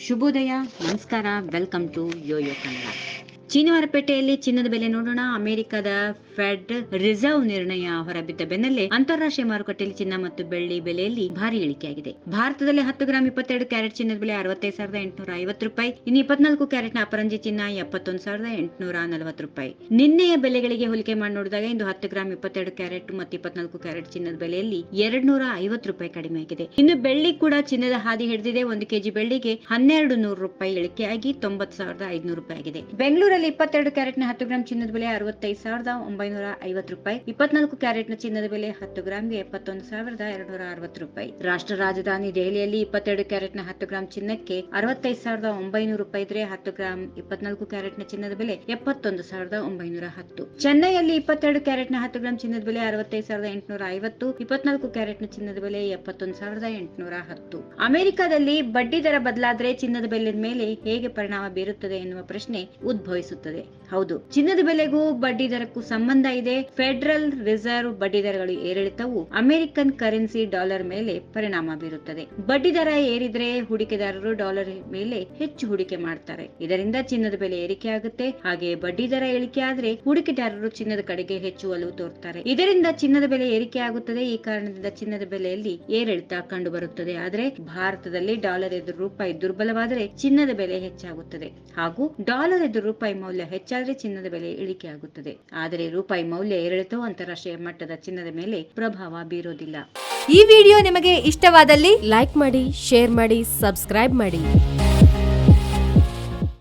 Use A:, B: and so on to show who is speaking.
A: ಶುಭೋದಯ, ನಮಸ್ಕಾರ, welcome to Yoyo Kannada. ಚೀನಿವಾರಪೇಟೆಯಲ್ಲಿ ಚಿನ್ನದ ಬೆಲೆ ನೋಡೋಣ. ಅಮೆರಿಕದ ಫೆಡ್ ರಿಸರ್ವ್ ನಿರ್ಣಯ ಹೊರಬಿದ್ದ ಬೆನ್ನಲ್ಲೇ ಅಂತಾರಾಷ್ಟ್ರೀಯ ಮಾರುಕಟ್ಟೆಯಲ್ಲಿ ಚಿನ್ನ ಮತ್ತು ಬೆಳ್ಳಿ ಬೆಲೆಯಲ್ಲಿ ಭಾರಿ ಇಳಿಕೆಯಾಗಿದೆ. ಭಾರತದಲ್ಲಿ 10 ಗ್ರಾಂ 22 ಕ್ಯಾರೆಟ್ ಚಿನ್ನದ ಬೆಲೆ 65,850 ರೂಪಾಯಿ, ಇನ್ನು 24 ಕ್ಯಾರೆಟ್ನ ಅಪರಂಜಿ ಚಿನ್ನ 71,840 ರೂಪಾಯಿ. ನಿನ್ನೆಯ ಬೆಲೆಗಳಿಗೆ ಹೋಲಿಕೆ ಮಾಡಿ ನೋಡಿದಾಗ ಇಂದು 10 ಗ್ರಾಂ 22 ಕ್ಯಾರೆಟ್ ಮತ್ತು 24 ಕ್ಯಾರೆಟ್ ಚಿನ್ನದ ಬೆಲೆಯಲ್ಲಿ 250 ರೂಪಾಯಿ ಕಡಿಮೆಯಾಗಿದೆ. ಇನ್ನು ಬೆಳ್ಳಿ ಕೂಡ ಚಿನ್ನದ ಹಾದಿ ಹಿಡಿದಿದೆ. 1 ಕೆಜಿ ಬೆಳ್ಳಿಗೆ 1200 ರೂಪಾಯಿ ಇಳಿಕೆಯಾಗಿ 90,500 ರೂಪಾಯಿ ಆಗಿದೆ. ಬೆಂಗಳೂರಲ್ಲಿ 22 ಕ್ಯಾರೆಟ್ನ 10 ಗ್ರಾಂ ಚಿನ್ನದ ಬೆಲೆ 65,950 ರೂಪಾಯಿ, 24 ಕ್ಯಾರೆಟ್ನ ಚಿನ್ನದ ಬೆಲೆ 10 ಗ್ರಾಂಗೆ 71,260 ರೂಪಾಯಿ. ರಾಷ್ಟ್ರ ರಾಜಧಾನಿ ದೆಹಲಿಯಲ್ಲಿ 22 ಕ್ಯಾರೆಟ್ನ 10 ಗ್ರಾಂ ಚಿನ್ನಕ್ಕೆ 65,900 ರೂಪಾಯಿ ಇದ್ರೆ 10 ಗ್ರಾಂ 24 ಕ್ಯಾರೆಟ್ನ ಚಿನ್ನದ ಬೆಲೆ 71,910. ಚೆನ್ನೈಯಲ್ಲಿ 22 ಕ್ಯಾರೆಟ್ನ 10 ಗ್ರಾಂ ಚಿನ್ನದ ಬೆಲೆ 65,850, 24 ಕ್ಯಾರೆಟ್ನ ಚಿನ್ನದ ಬೆಲೆ 71,810. ಅಮೆರಿಕದಲ್ಲಿ ಬಡ್ಡಿ ದರ ಬದಲಾದ್ರೆ ಚಿನ್ನದ ಬೆಲೆ ಮೇಲೆ ಹೇಗೆ ಪರಿಣಾಮ ಬೀರುತ್ತದೆ ಎನ್ನುವ ಪ್ರಶ್ನೆ ಉದ್ಭವಿಸುತ್ತದೆ. ಹೌದು, ಚಿನ್ನದ ಬೆಲೆಗೂ ಬಡ್ಡಿ ದರಕ್ಕೂ ಸಂಬಂಧ ಇದೆ. ಫೆಡರಲ್ ರಿಸರ್ವ್ ಬಡ್ಡಿ ದರಗಳು ಏರಿಳಿತವು ಅಮೆರಿಕನ್ ಕರೆನ್ಸಿ ಡಾಲರ್ ಮೇಲೆ ಪರಿಣಾಮ ಬೀರುತ್ತದೆ. ಬಡ್ಡಿ ದರ ಏರಿದ್ರೆ ಹೂಡಿಕೆದಾರರು ಡಾಲರ್ ಮೇಲೆ ಹೆಚ್ಚು ಹೂಡಿಕೆ ಮಾಡ್ತಾರೆ. ಇದರಿಂದ ಚಿನ್ನದ ಬೆಲೆ ಏರಿಕೆ ಆಗುತ್ತೆ. ಹಾಗೆ ಬಡ್ಡಿ ದರ ಇಳಿಕೆ ಆದ್ರೆ ಹೂಡಿಕೆದಾರರು ಚಿನ್ನದ ಕಡೆಗೆ ಹೆಚ್ಚು ಒಲವು ತೋರ್ತಾರೆ. ಇದರಿಂದ ಚಿನ್ನದ ಬೆಲೆ ಏರಿಕೆ ಆಗುತ್ತದೆ. ಈ ಕಾರಣದಿಂದ ಚಿನ್ನದ ಬೆಲೆಯಲ್ಲಿ ಏರಿಳಿತ ಕಂಡು ಬರುತ್ತದೆ. ಆದ್ರೆ ಭಾರತದಲ್ಲಿ ಡಾಲರ್ ಎದುರು ರೂಪಾಯಿ ದುರ್ಬಲವಾದರೆ ಚಿನ್ನದ ಬೆಲೆ ಹೆಚ್ಚಾಗುತ್ತದೆ ಹಾಗೂ ಡಾಲರ್ ಎದುರು ರೂಪಾಯಿ ಮೌಲ್ಯ ಹೆಚ್ಚಾದ್ರೆ ಚಿನ್ನದ ಬೆಲೆ ಇಳಿಕೆ ಆಗುತ್ತದೆ. ಆದರೆ ರೂಪಾಯಿ ಮೌಲ್ಯ ಏರಿಳಿತವು ಅಂತಾರಾಷ್ಟ್ರೀಯ ಮಟ್ಟದ ಚಿನ್ನದ ಮೇಲೆ ಪ್ರಭಾವ ಬೀರೋದಿಲ್ಲ.
B: ಈ ವಿಡಿಯೋ ನಿಮಗೆ ಇಷ್ಟವಾದಲ್ಲಿ ಲೈಕ್ ಮಾಡಿ, ಶೇರ್ ಮಾಡಿ, ಸಬ್ಸ್ಕ್ರೈಬ್ ಮಾಡಿ.